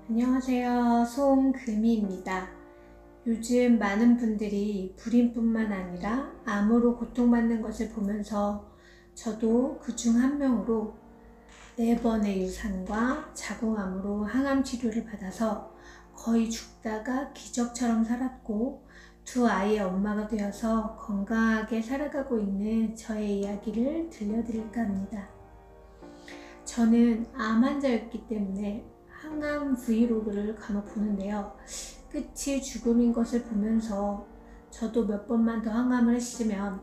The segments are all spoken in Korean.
안녕하세요. 송금희입니다. 요즘 많은 분들이 불임뿐만 아니라 암으로 고통받는 것을 보면서 저도 그중 한 명으로 4번의 유산과 자궁암으로 항암 치료를 받아서 거의 죽다가 기적처럼 살았고 두 아이의 엄마가 되어서 건강하게 살아가고 있는 저의 이야기를 들려드릴까 합니다. 저는 암 환자였기 때문에 항암 브이로그를 간혹 보는데요. 끝이 죽음인 것을 보면서 저도 몇 번만 더 항암을 했으면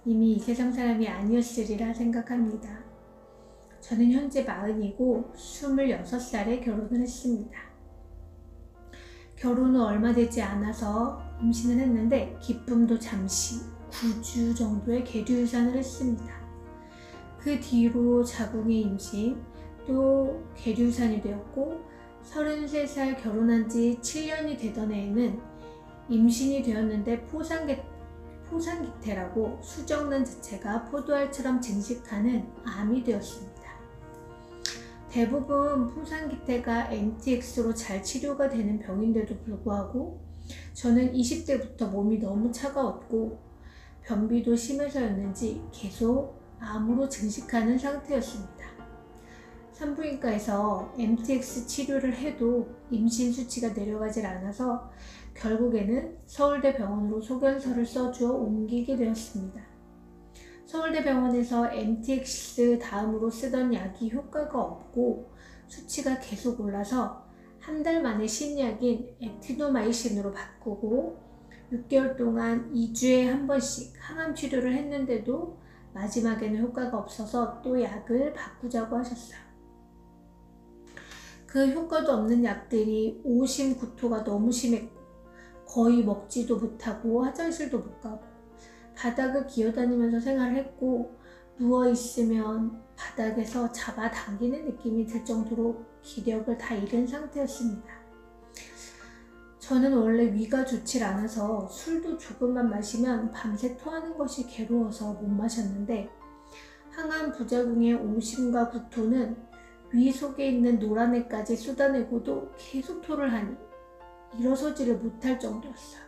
이미 이 세상 사람이 아니었으리라 생각합니다. 저는 현재 40이고 26살에 결혼을 했습니다. 결혼 후 얼마 되지 않아서 임신을 했는데 기쁨도 잠시 9주 정도의 계류유산을 했습니다. 그 뒤로 자궁의 임신, 또 계류유산이 되었고 33살 결혼한 지 7년이 되던 해에는 임신이 되었는데 포상기태라고 수정란 자체가 포도알처럼 증식하는 암이 되었습니다. 대부분 포상기태가 MTX로 잘 치료가 되는 병인데도 불구하고 저는 20대부터 몸이 너무 차가웠고 변비도 심해서였는지 계속 암으로 증식하는 상태였습니다. 산부인과에서 MTX 치료를 해도 임신 수치가 내려가질 않아서 결국에는 서울대병원으로 소견서를 써주어 옮기게 되었습니다. 서울대병원에서 MTX 다음으로 쓰던 약이 효과가 없고 수치가 계속 올라서 한 달 만에 신약인 액티노마이신으로 바꾸고 6개월 동안 2주에 한 번씩 항암 치료를 했는데도 마지막에는 효과가 없어서 또 약을 바꾸자고 하셨어요. 그 효과도 없는 약들이 오심 구토가 너무 심했고 거의 먹지도 못하고 화장실도 못 가고 바닥을 기어다니면서 생활을 했고 누워있으면 바닥에서 잡아당기는 느낌이 들 정도로 기력을 다 잃은 상태였습니다. 저는 원래 위가 좋질 않아서 술도 조금만 마시면 밤새 토하는 것이 괴로워서 못 마셨는데 항암 부작용의 오심과 구토는 위 속에 있는 노란 애까지 쏟아내고도 계속 토를 하니 일어서지를 못할 정도였어요.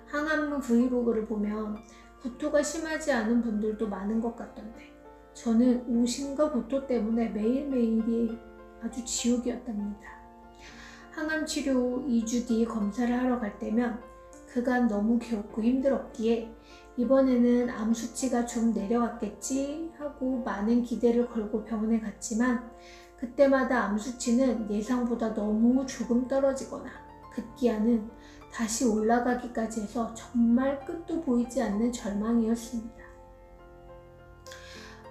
항암 브이로그를 보면 구토가 심하지 않은 분들도 많은 것 같던데 저는 오심과 구토 때문에 매일매일이 아주 지옥이었답니다. 항암 치료 후 2주 뒤 검사를 하러 갈 때면 그간 너무 괴롭고 힘들었기에 이번에는 암 수치가 좀 내려갔겠지 하고 많은 기대를 걸고 병원에 갔지만 그때마다 암 수치는 예상보다 너무 조금 떨어지거나 급기야는 다시 올라가기까지 해서 정말 끝도 보이지 않는 절망이었습니다.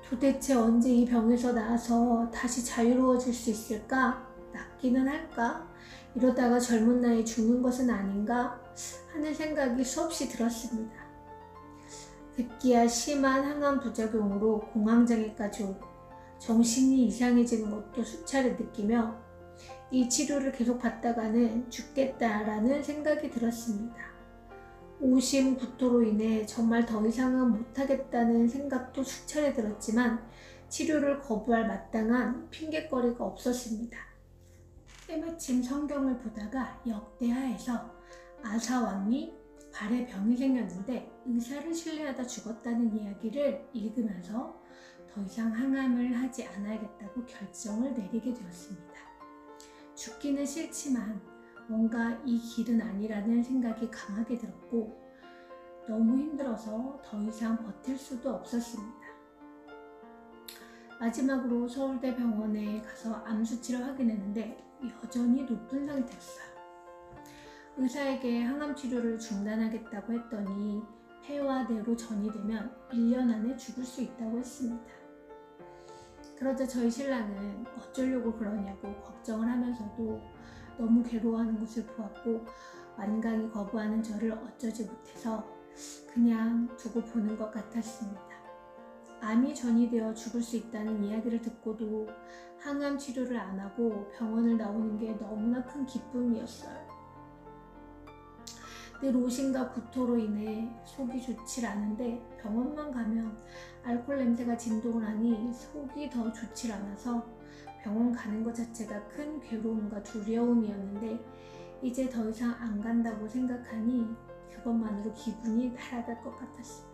도대체 언제 이 병에서 나와서 다시 자유로워질 수 있을까? 낫기는 할까? 이러다가 젊은 나이에 죽는 것은 아닌가? 하는 생각이 수없이 들었습니다. 급기야 심한 항암 부작용으로 공황장애까지 오고 정신이 이상해지는 것도 수차례 느끼며 이 치료를 계속 받다가는 죽겠다라는 생각이 들었습니다. 오심 구토로 인해 정말 더 이상은 못하겠다는 생각도 수차례 들었지만 치료를 거부할 마땅한 핑곗거리가 없었습니다. 때마침 성경을 보다가 역대하에서 아사왕이 발에 병이 생겼는데 의사를 신뢰하다 죽었다는 이야기를 읽으면서 더 이상 항암을 하지 않아야겠다고 결정을 내리게 되었습니다. 죽기는 싫지만 뭔가 이 길은 아니라는 생각이 강하게 들었고 너무 힘들어서 더 이상 버틸 수도 없었습니다. 마지막으로 서울대병원에 가서 암 수치를 확인했는데 여전히 높은 상태였어요. 의사에게 항암 치료를 중단하겠다고 했더니 폐와 뇌로 전이 되면 1년 안에 죽을 수 있다고 했습니다. 그러자 저희 신랑은 어쩌려고 그러냐고 걱정을 하면서도 너무 괴로워하는 것을 보았고 완강히 거부하는 저를 어쩌지 못해서 그냥 두고 보는 것 같았습니다. 암이 전이되어 죽을 수 있다는 이야기를 듣고도 항암 치료를 안 하고 병원을 나오는 게 너무나 큰 기쁨이었어요. 늘 오심과 구토로 인해 속이 좋질 않은데 병원만 가면 알코올 냄새가 진동을 하니 속이 더 좋질 않아서 병원 가는 것 자체가 큰 괴로움과 두려움이었는데 이제 더 이상 안 간다고 생각하니 그것만으로 기분이 날아갈 것 같았습니다.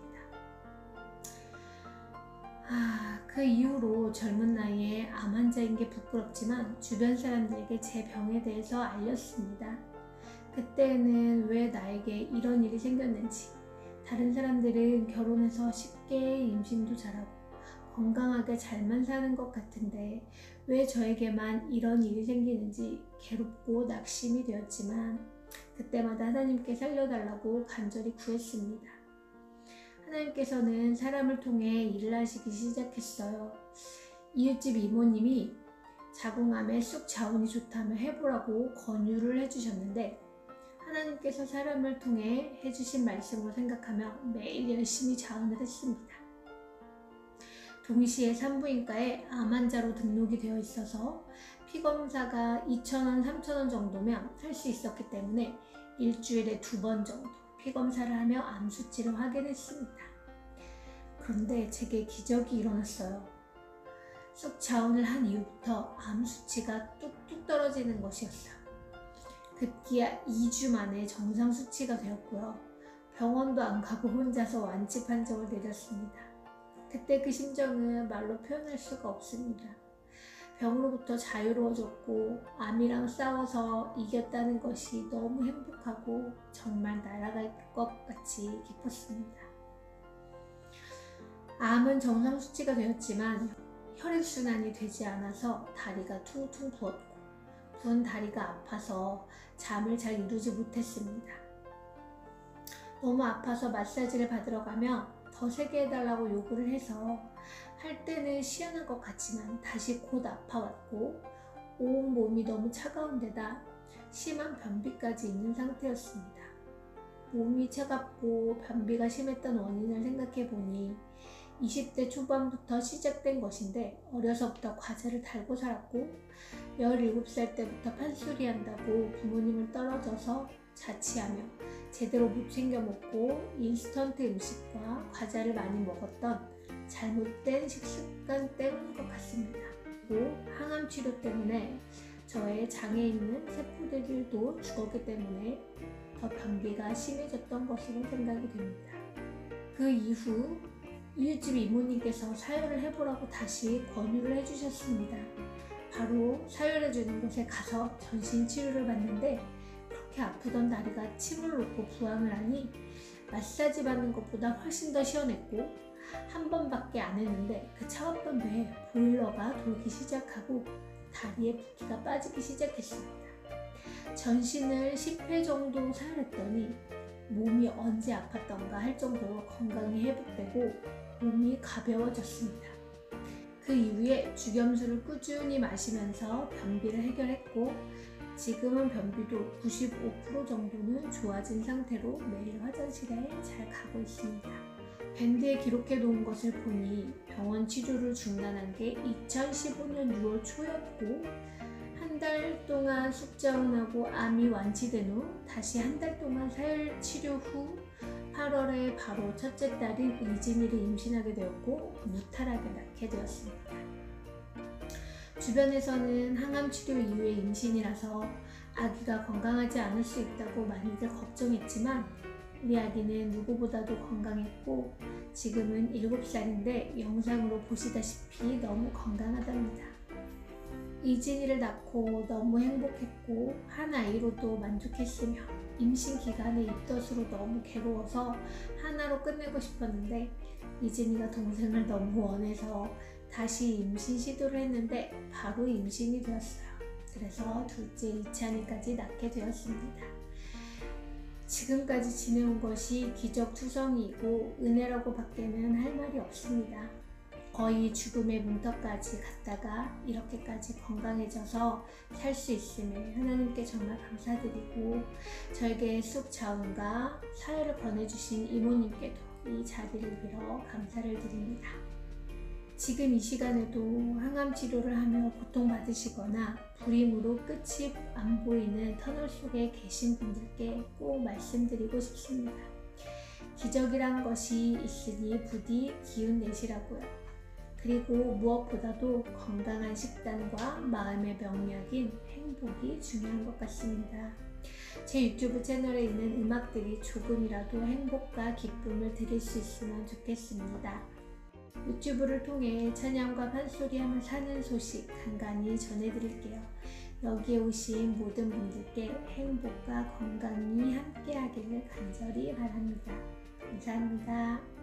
그 이후로 젊은 나이에 암 환자인 게 부끄럽지만 주변 사람들에게 제 병에 대해서 알렸습니다. 그때는 왜 나에게 이런 일이 생겼는지, 다른 사람들은 결혼해서 쉽게 임신도 잘하고 건강하게 잘만 사는 것 같은데 왜 저에게만 이런 일이 생기는지 괴롭고 낙심이 되었지만 그때마다 하나님께 살려달라고 간절히 구했습니다. 하나님께서는 사람을 통해 일을 하시기 시작했어요. 이웃집 이모님이 자궁암에 쑥 자운이 좋다며 해보라고 권유를 해주셨는데 하나님께서 사람을 통해 해주신 말씀으로 생각하며 매일 열심히 자운을 했습니다. 동시에 산부인과에 암 환자로 등록이 되어 있어서 피검사가 2,000원, 3,000원 정도면 할 수 있었기 때문에 일주일에 2번 정도 피검사를 하며 암 수치를 확인했습니다. 그런데 제게 기적이 일어났어요. 쑥 자운을 한 이후부터 암 수치가 뚝뚝 떨어지는 것이었어요. 급기야 2주 만에 정상 수치가 되었고요. 병원도 안 가고 혼자서 완치 판정을 내렸습니다. 그때 그 심정은 말로 표현할 수가 없습니다. 병으로부터 자유로워졌고 암이랑 싸워서 이겼다는 것이 너무 행복하고 정말 날아갈 것 같이 기뻤습니다. 암은 정상 수치가 되었지만 혈액순환이 되지 않아서 다리가 퉁퉁 부었고 부은 다리가 아파서 잠을 잘 이루지 못했습니다. 너무 아파서 마사지를 받으러 가면 더 세게 해달라고 요구를 해서 할 때는 시원한 것 같지만 다시 곧 아파왔고 온 몸이 너무 차가운 데다 심한 변비까지 있는 상태였습니다. 몸이 차갑고 변비가 심했던 원인을 생각해보니 20대 초반부터 시작된 것인데 어려서부터 과자를 달고 살았고 17살 때부터 판소리 한다고 부모님을 떨어져서 자취하며 제대로 못 챙겨 먹고 인스턴트 음식과 과자를 많이 먹었던 잘못된 식습관 때문인 것 같습니다. 또 항암 치료 때문에 저의 장에 있는 세포들도 죽었기 때문에 더 변비가 심해졌던 것으로 생각이 됩니다. 그 이후 이웃집 이모님께서 사혈을 해보라고 다시 권유를 해주셨습니다. 바로 사혈해주는 곳에 가서 전신 치료를 받는데 그렇게 아프던 다리가 침을 놓고 부항을 하니 마사지 받는 것보다 훨씬 더 시원했고 한 번밖에 안 했는데 그 차갑던 배에 보일러가 돌기 시작하고 다리에 붓기가 빠지기 시작했습니다. 전신을 10회 정도 사용했더니 몸이 언제 아팠던가 할 정도로 건강이 회복되고 몸이 가벼워졌습니다. 그 이후에 죽염수를 꾸준히 마시면서 변비를 해결했고 지금은 변비도 95% 정도는 좋아진 상태로 매일 화장실에 잘 가고 있습니다. 밴드에 기록해 놓은 것을 보니 병원 치료를 중단한 게 2015년 6월 초였고 한 달 동안 쑥자운하고 암이 완치된 후 다시 한 달 동안 사혈 치료 후 8월에 바로 첫째 딸인 이진이를 임신하게 되었고 무탈하게 낳게 되었습니다. 주변에서는 항암 치료 이후의 임신이라서 아기가 건강하지 않을 수 있다고 많이들 걱정했지만 우리 아기는 누구보다도 건강했고 지금은 7살인데 영상으로 보시다시피 너무 건강하답니다. 이진이를 낳고 너무 행복했고 한 아이로도 만족했으며 임신 기간에 입덧으로 너무 괴로워서 하나로 끝내고 싶었는데 이진이가 동생을 너무 원해서 다시 임신 시도를 했는데 바로 임신이 되었어요. 그래서 둘째 이찬이까지 낳게 되었습니다. 지금까지 지내온 것이 기적투성이고 은혜라고 밖에는 할 말이 없습니다. 거의 죽음의 문턱까지 갔다가 이렇게까지 건강해져서 살 수 있음에 하나님께 정말 감사드리고 저에게 쑥 자운과 사혈을 권해주신 이모님께도 이 자리를 빌어 감사를 드립니다. 지금 이 시간에도 항암 치료를 하며 고통받으시거나 불임으로 끝이 안 보이는 터널 속에 계신 분들께 꼭 말씀드리고 싶습니다. 기적이란 것이 있으니 부디 기운 내시라고요. 그리고 무엇보다도 건강한 식단과 마음의 명약인 행복이 중요한 것 같습니다. 제 유튜브 채널에 있는 음악들이 조금이라도 행복과 기쁨을 드릴 수 있으면 좋겠습니다. 유튜브를 통해 찬양과 판소리하며 사는 소식 간간히 전해드릴게요. 여기에 오신 모든 분들께 행복과 건강이 함께하기를 간절히 바랍니다. 감사합니다.